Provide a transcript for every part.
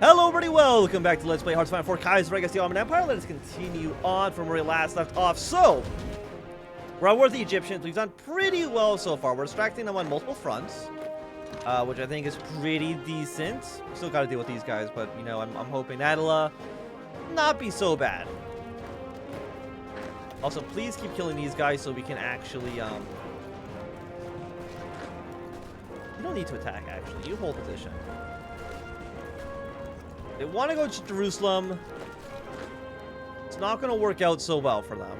Hello everybody, welcome back to Let's Play Hearts of Iron 4 Kaiserreich Ottoman Empire. Let us continue on from where we last left off. So, we're at war with the Egyptians. We've done pretty well so far. We're distracting them on multiple fronts, which I think is pretty decent. Still got to deal with these guys, but, you know, I'm hoping that'll not be so bad. Also, please keep killing these guys so we can actually, you don't need to attack, actually. You hold position. They want to go to Jerusalem. It's not going to work out so well for them.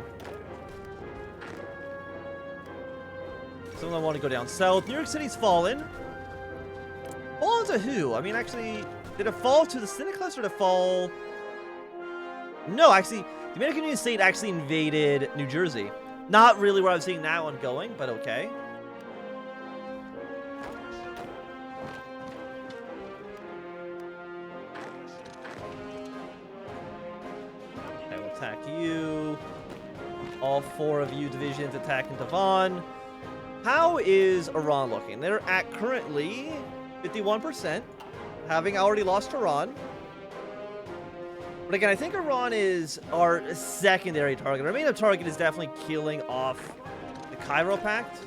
Some of them want to go down south. New York City's fallen. Fallen to who? I mean, actually, did it fall to the Syndicalists or did it fall? No, actually, the American Union State actually invaded New Jersey. Not really where I was seeing that one going, but okay. Attack you. All 4 of you divisions attacking Devon. How is Iran looking? They're at currently 51%, having already lost Iran. But again, I think Iran is our secondary target. Our main target is definitely killing off the Cairo Pact.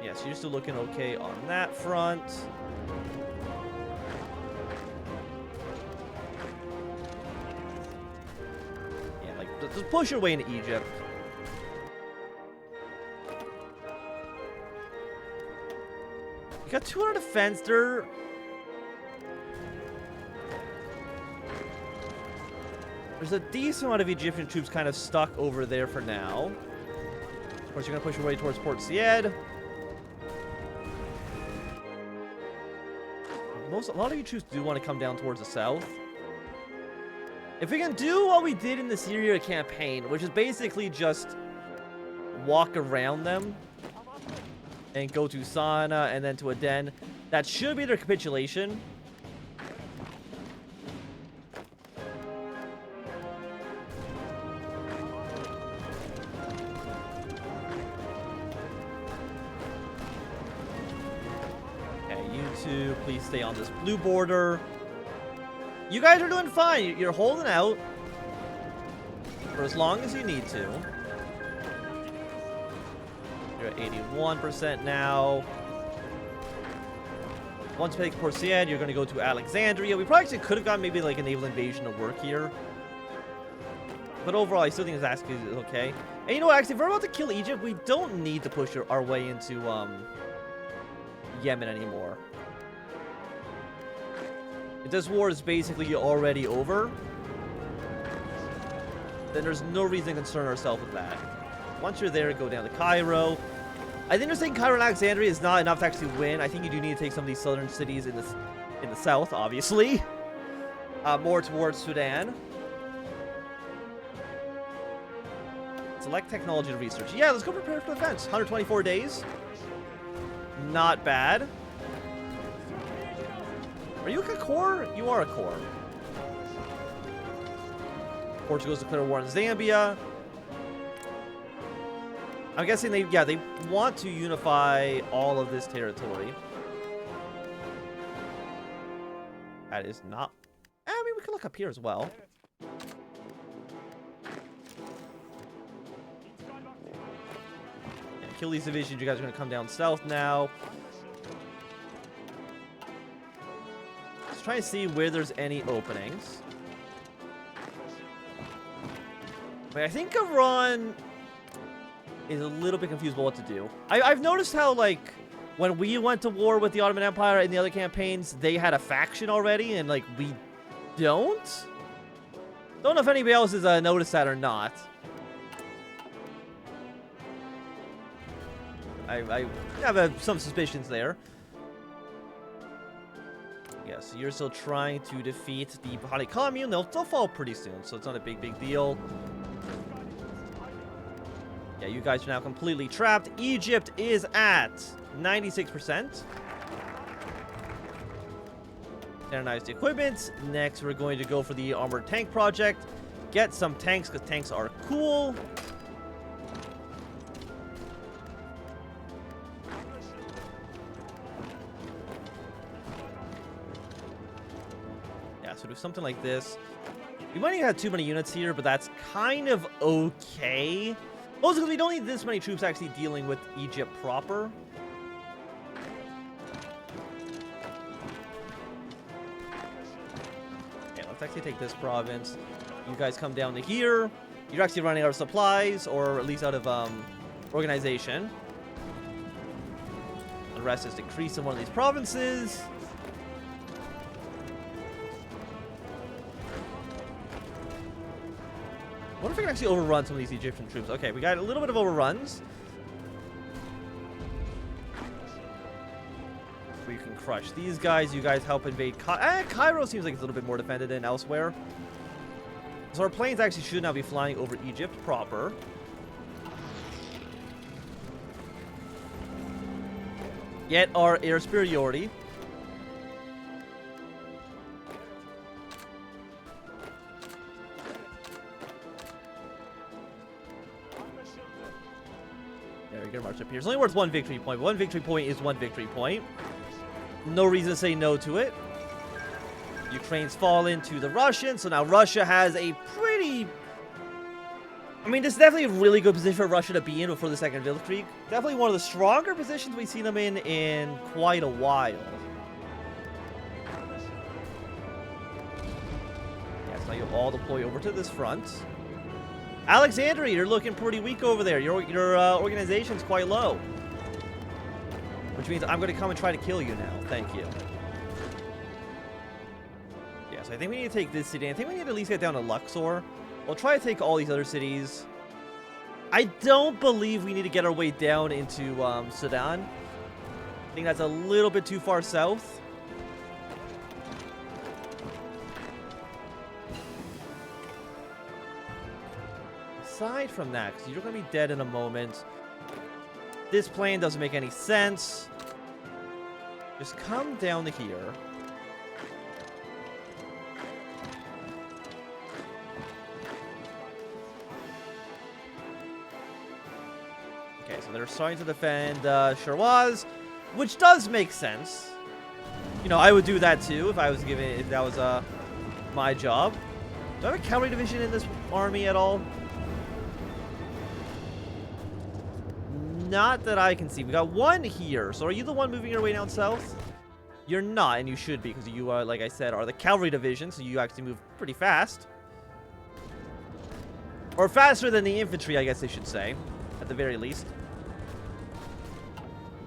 Yes, you're still looking okay on that front. Just push your way into Egypt. You got 200 defense there. There's a decent amount of Egyptian troops kind of stuck over there for now. Of course, you're going to push your way towards Port Said. A lot of you troops do want to come down towards the south. If we can do what we did in the Syria campaign, which is basically just walk around them and go to Sana and then to Aden, that should be their capitulation. Okay, you two, please stay on this blue border. You guys are doing fine. You're holding out for as long as you need to. You're at 81% now. Once you take Port Said, you're going to go to Alexandria. We probably actually could have gotten maybe like a naval invasion to work here. But overall, I still think this ask is okay. And you know what? Actually, if we're about to kill Egypt, we don't need to push our way into Yemen anymore. If this war is basically already over, then there's no reason to concern ourselves with that. Once you're there, go down to Cairo. I think just saying Cairo and Alexandria is not enough to actually win. I think you do need to take some of these southern cities in the south, obviously. More towards Sudan. Select technology to research. Yeah, let's go prepare for defense. 124 days. Not bad. Are you a core? You are a core. Portugal's declared war on Zambia. I'm guessing they want to unify all of this territory. That is not... I mean, we could look up here as well. Yeah, kill these divisions. You guys are going to come down south now. Trying to see where there's any openings. But I think Iran is a little bit confused about what to do. I've noticed how, like, when we went to war with the Ottoman Empire in the other campaigns, they had a faction already, and, like, we don't? Don't know if anybody else has noticed that or not. I have some suspicions there. Yeah, so you're still trying to defeat the Bahari Commune. They'll fall pretty soon, so it's not a big deal. Yeah, you guys are now completely trapped. Egypt is at 96%. Standardized equipment. Next, we're going to go for the armored tank project. Get some tanks, because tanks are cool. so do something like this. We might even have too many units here, but that's kind of okay. Also, because we don't need this many troops actually dealing with Egypt proper. Okay, let's actually take this province. You guys come down to here. You're actually running out of supplies, or at least out of organization. The rest is decrease in one of these provinces. I wonder if we can actually overrun some of these Egyptian troops. Okay, we got a little bit of overruns. We can crush these guys. You guys help invade Cairo. Seems like it's a little bit more defended than elsewhere. So our planes actually should now be flying over Egypt proper. Get our air superiority. There, we're gonna march up here. It's only worth one victory point. One victory point is one victory point. No reason to say no to it. Ukraine's fallen to the Russians, so now Russia has a pretty... I mean, this is definitely a really good position for Russia to be in before the Second Blitzkrieg. Definitely one of the stronger positions we've seen them in quite a while. Yeah, so now you all deploy over to this front. Alexandria, you're looking pretty weak over there. Your organization's quite low. Which means I'm going to come and try to kill you now. Thank you. Yeah, so I think we need to take this city. I think we need to at least get down to Luxor. We'll try to take all these other cities. I don't believe we need to get our way down into Sudan. I think that's a little bit too far south. Aside from that, because you're going to be dead in a moment. This plan doesn't make any sense. Just come down to here. Okay, so they're starting to defend Shiraz, which does make sense. You know, I would do that too if I was given, if that was my job. Do I have a cavalry division in this army at all? Not that I can see. We got one here. So are you the one moving your way down south? You're not, and you should be, because you are, like I said, are the cavalry division, so you actually move pretty fast. Or faster than the infantry, I guess they should say, at the very least.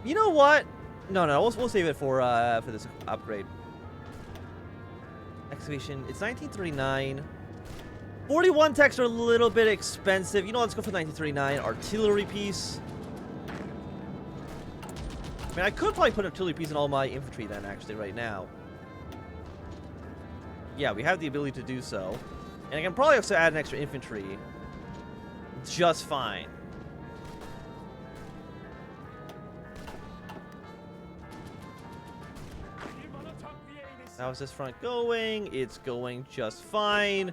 You know what? No, we'll save it for this upgrade. Excavation. It's 1939. 41 techs are a little bit expensive. You know, let's go for 1939. Artillery piece. I mean, I could probably put an artillery piece in all my infantry then, actually, right now. Yeah, we have the ability to do so. And I can probably also add an extra infantry. Just fine. How's this front going? It's going just fine.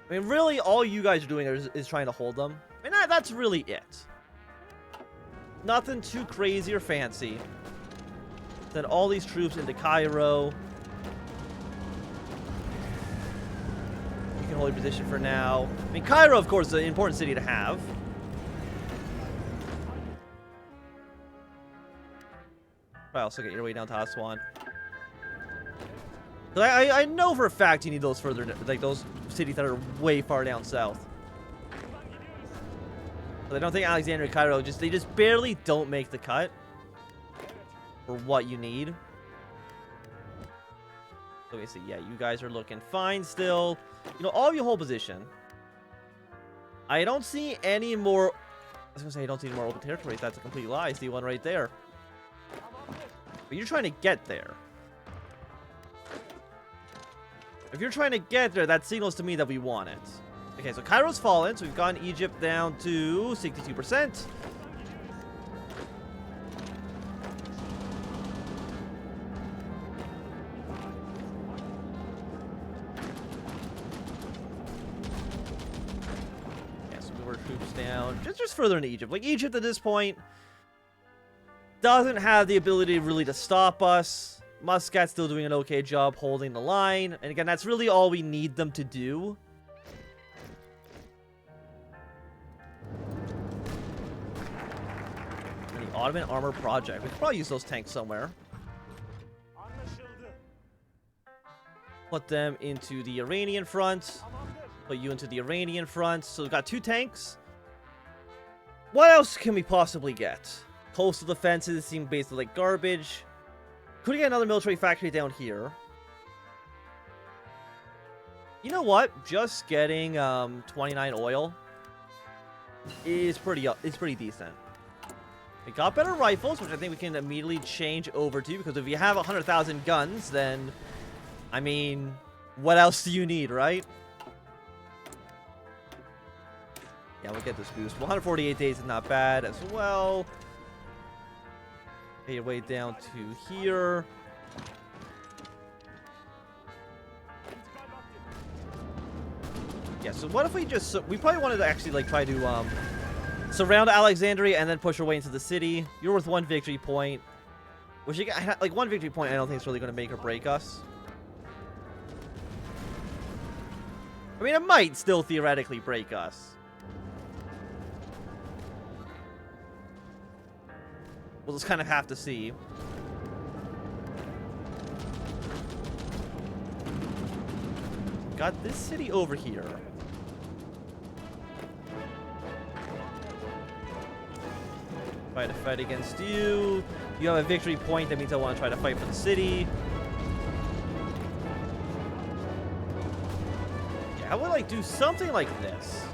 I mean, really, all you guys are doing is trying to hold them. I mean, that's really it. Nothing too crazy or fancy. Send all these troops into Cairo. You can hold your position for now. I mean, Cairo, of course, is an important city to have. But also get your way down to Aswan. I know for a fact you need those further, like those cities that are way far down south. But I don't think Alexandria and Cairo they just barely don't make the cut for what you need. So let me see. Yeah, you guys are looking fine still. You know, all of you hold position. I don't see any more. I was gonna say I don't see any more open territories. That's a complete lie. I see one right there. But you're trying to get there. If you're trying to get there, that signals to me that we want it. Okay, so Cairo's fallen, so we've gotten Egypt down to 62%. Yeah, so move our troops down just further into Egypt. Like, Egypt at this point doesn't have the ability really to stop us. Muscat's still doing an okay job holding the line. And again, that's really all we need them to do. And the Ottoman Armor Project. We could probably use those tanks somewhere. Put them into the Iranian front. Put you into the Iranian front. So we've got 2 tanks. What else can we possibly get? Coastal defenses seem basically like garbage. Could we get another military factory down here? You know what? Just getting 29 oil is pretty decent. We got better rifles, which I think we can immediately change over to, because if you have 100,000 guns, then I mean, what else do you need, right? Yeah, we'll get this boost. 148 days is not bad as well. Pay your way down to here. Yeah, so what if we just... we probably wanted to actually, like, try to surround Alexandria and then push our way into the city. You're worth 1 victory point. Which, like, 1 victory point I don't think is really going to make or break us. I mean, it might still theoretically break us. We'll just kind of have to see. Got this city over here. Try to fight against you. You have a victory point. That means I want to try to fight for the city. I would like do something like this.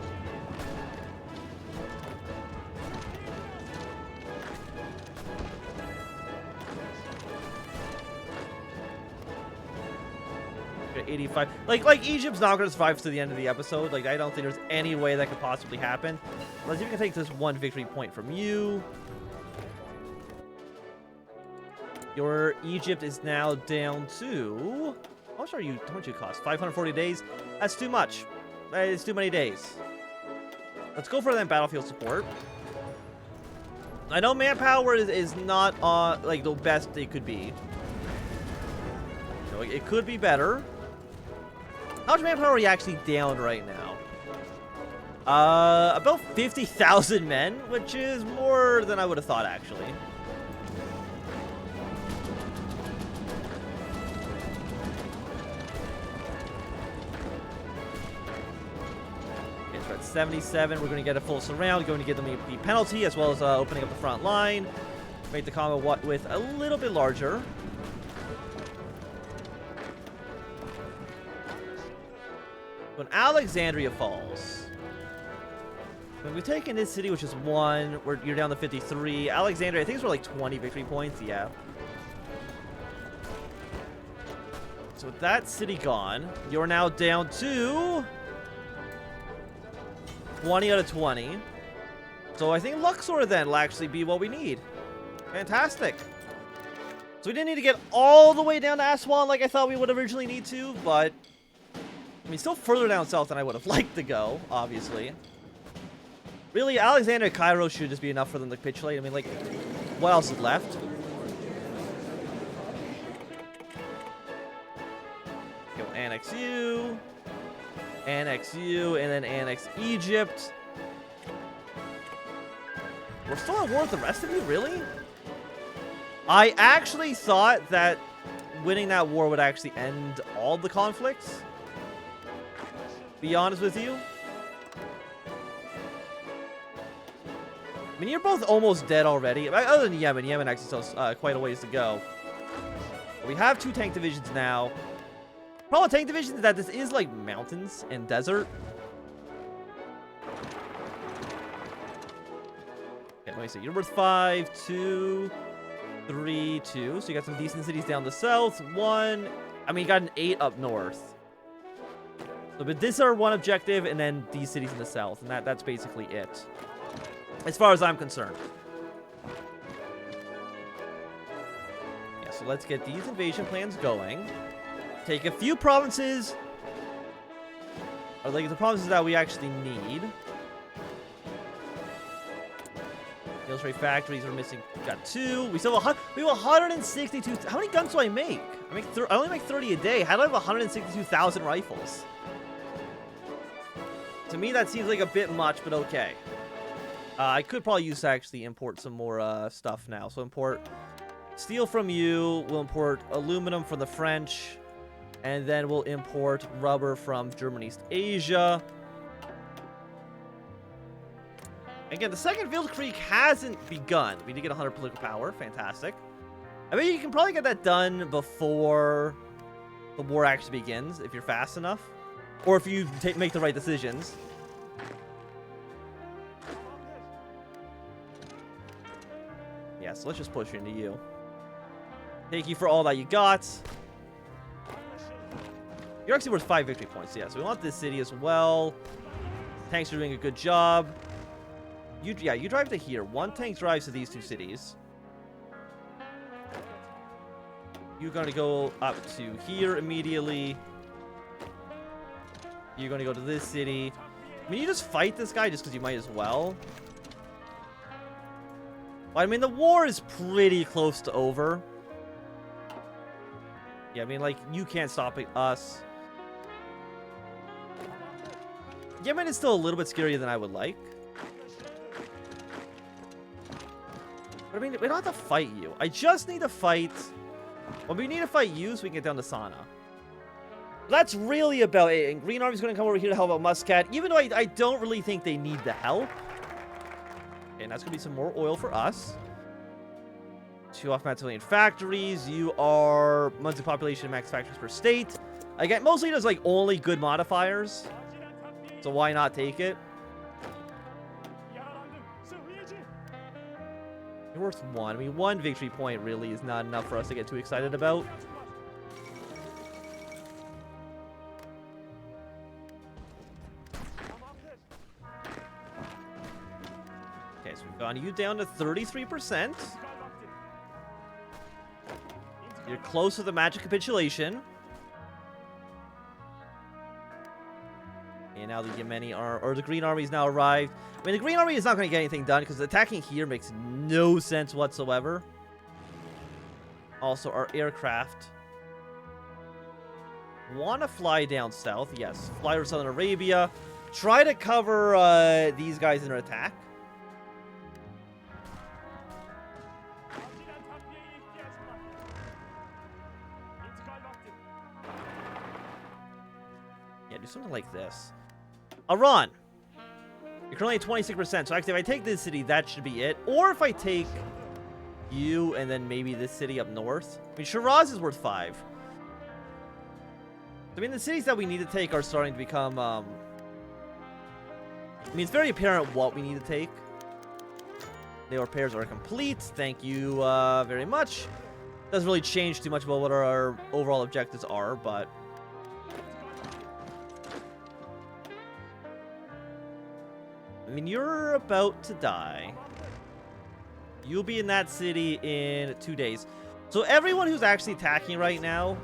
Okay, 85. Like Egypt's not going to survive to the end of the episode. Like, I don't think there's any way that could possibly happen. Let's see if we can take this 1 victory point from you. Your Egypt is now down to... How much are you? How much you cost? 540 days? That's too much. That is too many days. Let's go for that battlefield support. I know manpower is not like the best it could be. So it could be better. How much manpower are you actually down right now? About 50,000 men, which is more than I would have thought, actually. Okay, so at 77, we're going to get a full surround, going to give them the penalty, as well as opening up the front line. Make the combat with a little bit larger. When Alexandria falls, when we've taken this city, which is 1, you're down to 53. Alexandria, I think it's for like 20 victory points. Yeah. So with that city gone, you're now down to 20 out of 20. So I think Luxor then will actually be what we need. Fantastic. So we didn't need to get all the way down to Aswan like I thought we would originally need to, but I mean, still further down south than I would have liked to go, obviously. Really, Alexandria and Cairo should just be enough for them to capitulate. I mean, like, what else is left? Go annex you, and then annex Egypt. We're still at war with the rest of you, really? I actually thought that winning that war would actually end all the conflicts. Be honest with you. I mean, you're both almost dead already. Other than Yemen. Yemen actually still has quite a ways to go. But we have 2 tank divisions now. Problem with tank divisions is that this is like mountains and desert. Okay, let me see. You're worth 5, 2, 3, 2. So you got some decent cities down the south. 1. I mean, you got an 8 up north. So, but this is our 1 objective, and then these cities in the south, and that's basically it, as far as I'm concerned. Yeah, so let's get these invasion plans going. Take a few provinces, or like the provinces that we actually need. Military factories are missing. We got 2. We still have we have 162. How many guns do I make? I only make 30 a day. How do I have 162,000 rifles? To me, that seems like a bit much, but okay. I could probably use to actually import some more stuff now. So import steel from you. We'll import aluminum from the French. And then we'll import rubber from German East Asia. Again, the Second Weltkrieg hasn't begun. We did get 100 political power. Fantastic. I mean, you can probably get that done before the war actually begins, if you're fast enough. Or if you make the right decisions. Yeah, so let's just push into you. Thank you for all that you got. You're actually worth 5 victory points, yeah. So we want this city as well. Tanks are doing a good job. You drive to here. 1 tank drives to these 2 cities. You're going to go up to here immediately. You're going to go to this city. I mean, you just fight this guy just because you might as well. But, I mean, the war is pretty close to over. Yeah, I mean, like, you can't stop us. Yemen is still a little bit scarier than I would like. But, I mean, we don't have to fight you. I just need to fight... Well, we need to fight you so we can get down to Sana. That's really about it. And Green Army's going to come over here to help out Muscat. Even though I don't really think they need the help. And that's going to be some more oil for us. 2 off Maximilian factories. You are monthly population max factories per state. Again, mostly does like only good modifiers. So why not take it? You're worth 1. I mean, 1 victory point really is not enough for us to get too excited about. Okay, so we've gone you down to 33%. You're close to the magic capitulation. And now the Yemeni or the Green Army's now arrived. I mean, the Green Army is not going to get anything done because attacking here makes no sense whatsoever. Also, our aircraft want to fly down south. Yes, fly over Southern Arabia. Try to cover these guys in their attack. Yeah, do something like this. Iran. You're currently at 26%. So actually, if I take this city, that should be it. Or if I take you and then maybe this city up north. I mean, Shiraz is worth 5. I mean, the cities that we need to take are starting to become... I mean, it's very apparent what we need to take. The repairs are complete. Thank you very much. Doesn't really change too much about what our overall objectives are, but... I mean, you're about to die. You'll be in that city in 2 days. So everyone who's actually attacking right now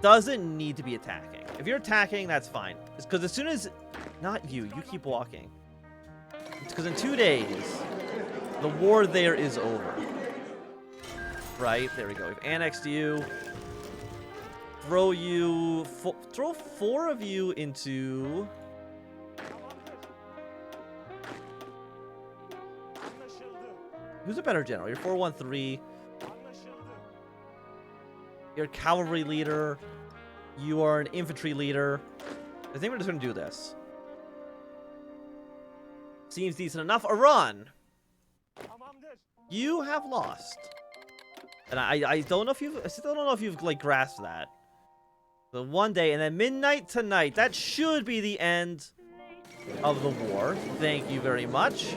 doesn't need to be attacking. If you're attacking, that's fine. It's because as soon as... Not you. You keep walking. It's because in 2 days, the war there is over. Right? There we go. We've annexed you. Throw you... Throw 4 of you into... Who's a better general? You're 413. You're a cavalry leader. You are an infantry leader. I think we're just going to do this. Seems decent enough. Iran. You have lost. And I don't know if you've... I still don't know if you've, like, grasped that. So 1 day, and then midnight tonight. That should be the end of the war. Thank you very much.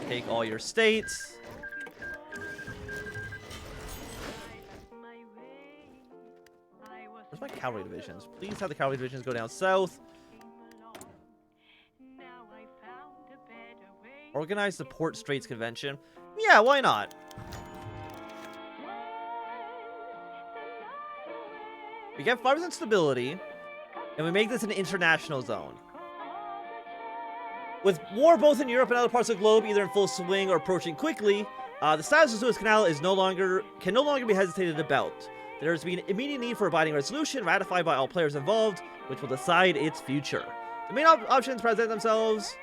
Take all your states. Where's my cavalry divisions? Please have the cavalry divisions go down south. Organize the Port Straits Convention. Yeah, why not? We get 5% stability, and we make this an international zone. With war both in Europe and other parts of the globe either in full swing or approaching quickly, the status of the Suez Canal is can no longer be hesitated about. There has been an immediate need for a binding resolution ratified by all players involved, which will decide its future. The main options present themselves.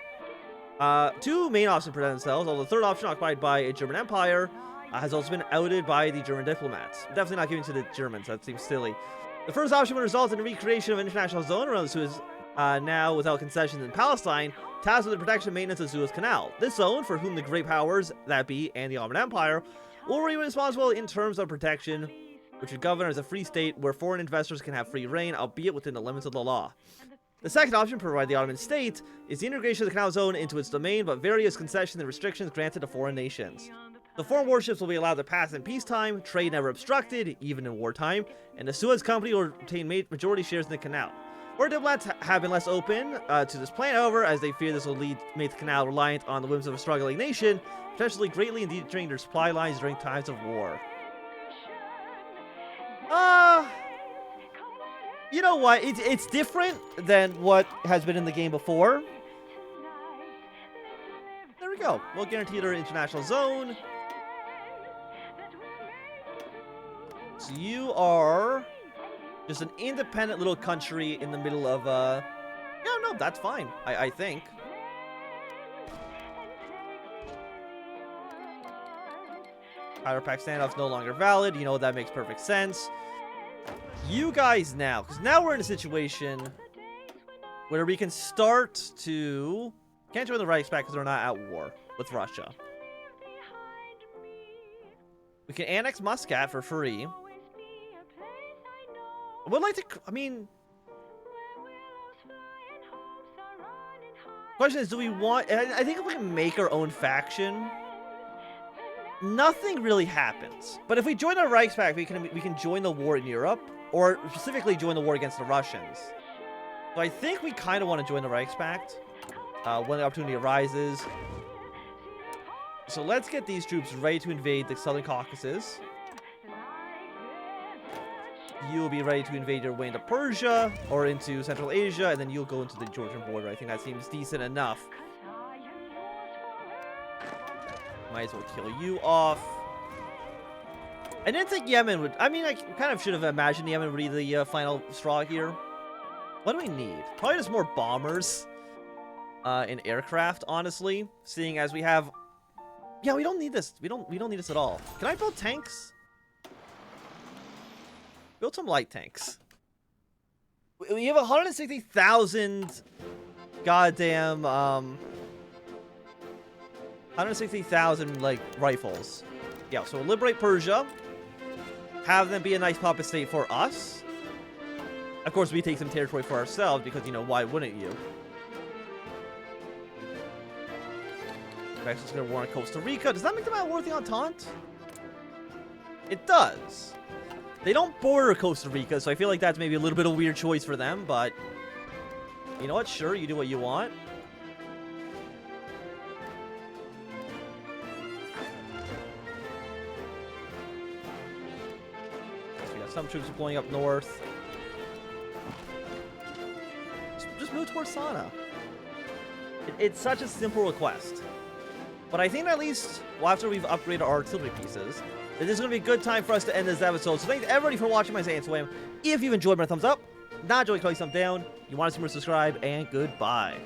Two main options present themselves, although the third option, occupied by a German empire, has also been outed by the German diplomats. Definitely not giving to the Germans, that seems silly. The first option would result in the recreation of an international zone around the Suez now without concessions in Palestine, tasked with the protection and maintenance of the Suez Canal. This zone, for whom the great powers, that be, and the Ottoman Empire, will remain responsible in terms of protection, which would govern as a free state where foreign investors can have free reign, albeit within the limits of the law. The second option, provided by the Ottoman state, is the integration of the canal zone into its domain, but various concessions and restrictions granted to foreign nations. The foreign warships will be allowed to pass in peacetime, trade never obstructed, even in wartime, and the Suez Company will retain majority shares in the canal. Foreign diplomats have been less open to this plan, however, as they fear this will make the canal reliant on the whims of a struggling nation, potentially greatly endangering their supply lines during times of war. You know what? It's different than what has been in the game before. There we go. We'll guarantee their international zone. So you are just an independent little country in the middle of, yeah, no, that's fine, I think. Outer Pact standoff's no longer valid. You know, that makes perfect sense. You guys now, because now we're in a situation where we can start to... Can't join the Reichspakt because we're not at war with Russia. We can annex Muscat for free. I would like to... I mean... Question is, do we want... I think if we can make our own faction, nothing really happens. But if we join the Reichspakt, we can join the war in Europe. Or specifically join the war against the Russians. So I think we kind of want to join the Reichspakt when the opportunity arises. So let's get these troops ready to invade the Southern Caucasus. You'll be ready to invade your way into Persia or into Central Asia, and then you'll go into the Georgian border. I think that seems decent enough. Might as well kill you off. I didn't think Yemen would... I mean, I kind of should have imagined Yemen would be the final straw here. What do we need? Probably just more bombers and aircraft, honestly. Seeing as we have... Yeah, we don't need this. We don't need this at all. Can I build tanks? Build some light tanks. We have 160,000 goddamn 160,000 like rifles. Yeah, so we'll liberate Persia. Have them be a nice puppet state for us. Of course, we take some territory for ourselves because, you know, why wouldn't you? Mexico's gonna war on Costa Rica. Does that make them at war with the Entente? It does. They don't border Costa Rica, so I feel like that's maybe a little bit of a weird choice for them, but... You know what? Sure, you do what you want. Some troops are pulling up north. Just move towards Sana. It's such a simple request. But I think at least, well, after we've upgraded our artillery pieces, that this is going to be a good time for us to end this episode. So thanks everybody for watching my Anthnwam. If you've enjoyed, my thumbs up. Not enjoyed, click thumbs down. You want to see more, subscribe, and goodbye.